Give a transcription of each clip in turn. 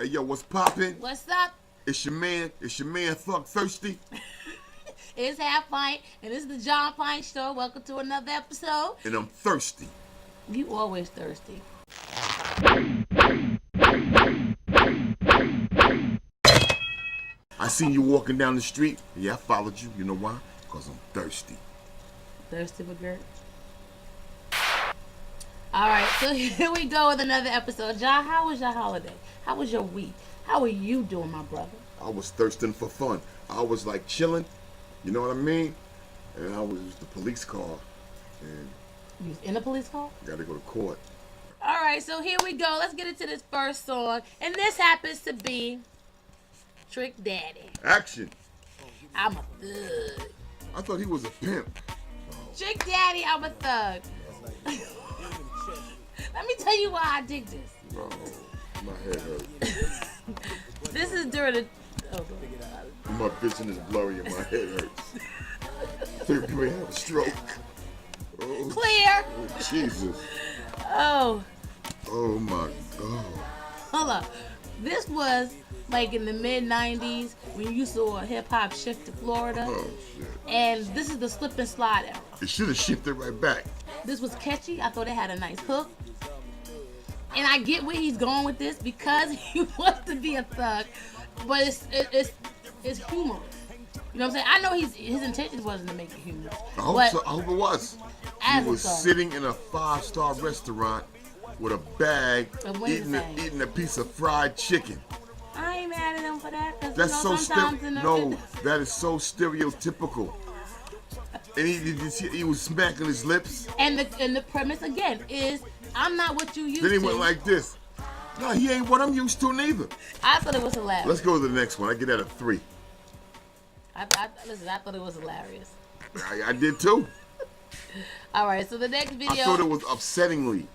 Hey, yo, what's poppin'? What's up? It's your man Thug Thirsty. It's Half Pint, and this is the Jah Pint Show. Welcome to another episode. And I'm thirsty. You always thirsty. I seen you walking down the street. Yeah, I followed you. You know why? Because I'm thirsty. Thirsty McGirt. Alright, so here we go with another episode. Jah, how was your holiday? How was your week? How are you doing, my brother? I was thirsting for fun. I was like chilling. You know what I mean? And I was the police car. And You was in a police car? got to go to court. Alright, so here we go. Let's get into this first song. And this happens to be Trick Daddy. Action. I'm a thug. I thought he was a pimp. Trick Daddy, I'm a thug. Let me tell you why I dig this. Oh, my head hurts. This is during the... Oh, My vision is blurry and my head hurts. You may have a stroke. Oh, clear. oh, Jesus. Oh, Oh, my God. hold up. This was like in the mid-90s when you saw hip-hop shift to Florida. Oh, shit. And this is the slip and slide era. It should have shifted right back. This was catchy. I thought it had a nice hook. And I get where he's going with this because he wants to be a thug, but it's humorous. You know what I'm saying? I know his intention wasn't to make it humorous. I hope but so. I hope it was. as He a was thug, sitting in a 5-star restaurant with a bag, And what is that? eating a piece of fried chicken. I ain't mad at him for that. Cause, That's so sometimes that is so stereotypical. And he was smacking his lips. And the premise again is I'm not what you used Then he to. went like this. No, he ain't what I'm used to neither. I thought it was hilarious. Let's go to the next one. I get that at 3. Listen, I thought it was hilarious. I did too. All right, so the next video. I thought it was upsettingly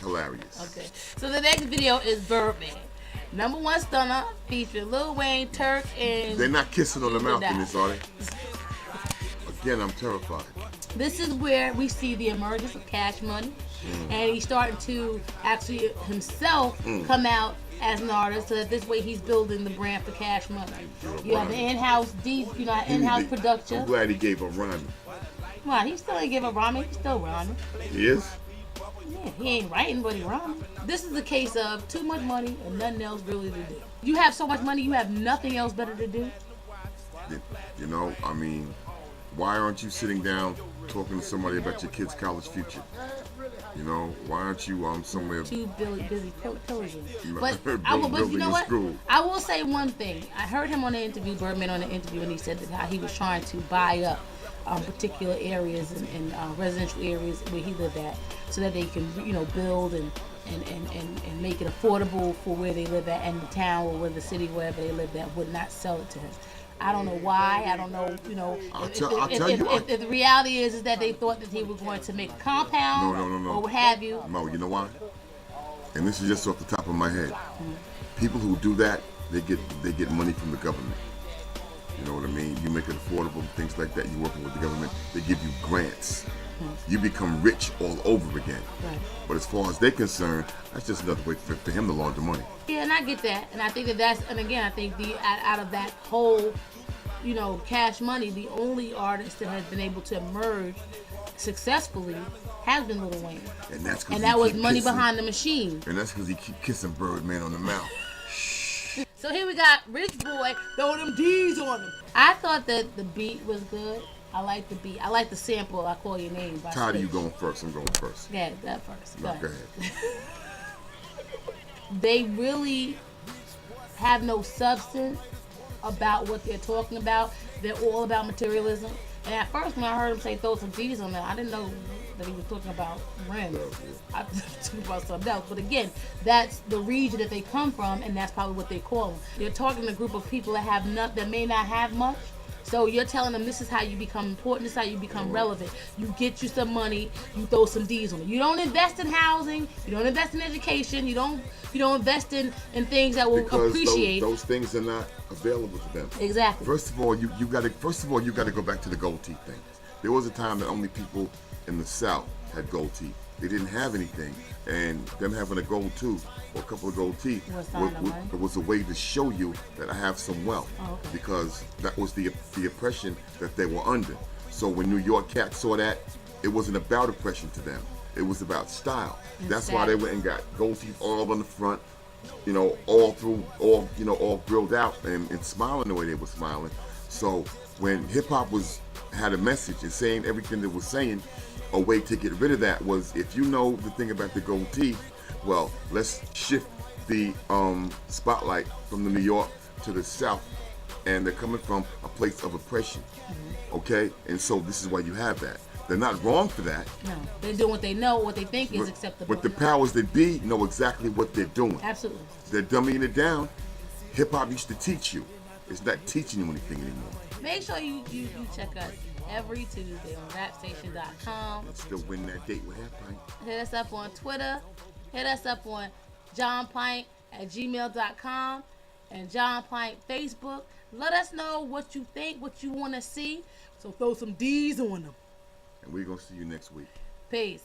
hilarious. Okay, so the next video is Birdman. #1 stunner featuring Lil Wayne, Turk, and They're not kissing on the mouth in Nah. this, are they? Again, I'm terrified. This is where we see the emergence of Cash Money, and he's starting to actually himself come out as an artist, so that this way he's building the brand for Cash Money. You have an in-house in-house production. I'm glad he gave a rhyme. Wow, he still ain't give a rhyming. He's still rhyming. He is? Yeah, he ain't writing, but he rhyming. This is the case of too much money and nothing else really to do. You have so much money, you have nothing else better to do. You know, I mean, why aren't you sitting down talking to somebody about your kid's college future? You know, why aren't you somewhere? Too busy pillaging. No, But you know what? I will say one thing. I heard him on the interview, Birdman on the interview, and he said that how he was trying to buy up particular areas and residential areas where he lived at, so that they can build and make it affordable for where they live at, and the town or where the city wherever they live at would not sell it to him. I don't know why. I don't know. If the reality is that they thought that he was going to make a compound No. or what have you. No, you know why? And this is just off the top of my head. People who do that, they get money from the government. You know what I mean? You make it affordable, things like that. You're working with the government. They give you grants. You become rich all over again. Right. But as far as they're concerned, that's just another way for him to launder money. Yeah, and I get that, and I think and again, I think out of that whole, Cash Money, the only artist that has been able to emerge successfully has been Lil Wayne, And that's and that was Money Behind the Machine. And that's because he keep kissing Birdman on the mouth. So here we got Rich Boy, throw them D's on him. I thought that the beat was good. I like the beat. I like the sample. I Call Your Name. By Todd, Switch. you going first? I'm going first. Yeah, that first. No, go ahead. They really have no substance about what they're talking about. They're all about materialism. And at first, when I heard him say throw some G's on there, I didn't know that he was talking about rims. I was talking about something else. But again, that's the region that they come from, and that's probably what they call them. They're talking to a group of people that may not have much. So you're telling them this is how you become important, this is how you become relevant. You get you some money, you throw some D's on it. You don't invest in housing, you don't invest in education, you don't invest in things that will appreciate. Those things are not available to them. Exactly. First of all, you got to go back to the gold teeth thing. There was a time that only people in the South had gold teeth. they didn't have anything, and them having a gold tooth or a couple of gold teeth was a way to show you that I have some wealth, because that was the oppression that they were under. So when New York cats saw that, it wasn't about oppression to them. It was about style. That's why they went and got gold teeth all on the front, you know, all grilled out and smiling the way they were smiling. So when hip hop had a message and saying everything that was saying, a way to get rid of that was, if you know the thing about the gold teeth, well, let's shift the spotlight from the New York to the South, and they're coming from a place of oppression. Okay, and so this is why you have that. They're not wrong for that. No, they're doing what they know, what they think is acceptable. But the powers that be know exactly what they're doing. Absolutely. They're dumbing it down. Hip hop used to teach you. It's not teaching you anything anymore. Make sure you check us every Tuesday on rapstation.com. Let's still win that date with Jah Pint. Hit us up on Twitter. Hit us up on johnpint@gmail.com and Jah Pint Facebook. Let us know what you think, what you want to see. So throw some D's on them. And we're going to see you next week. Peace.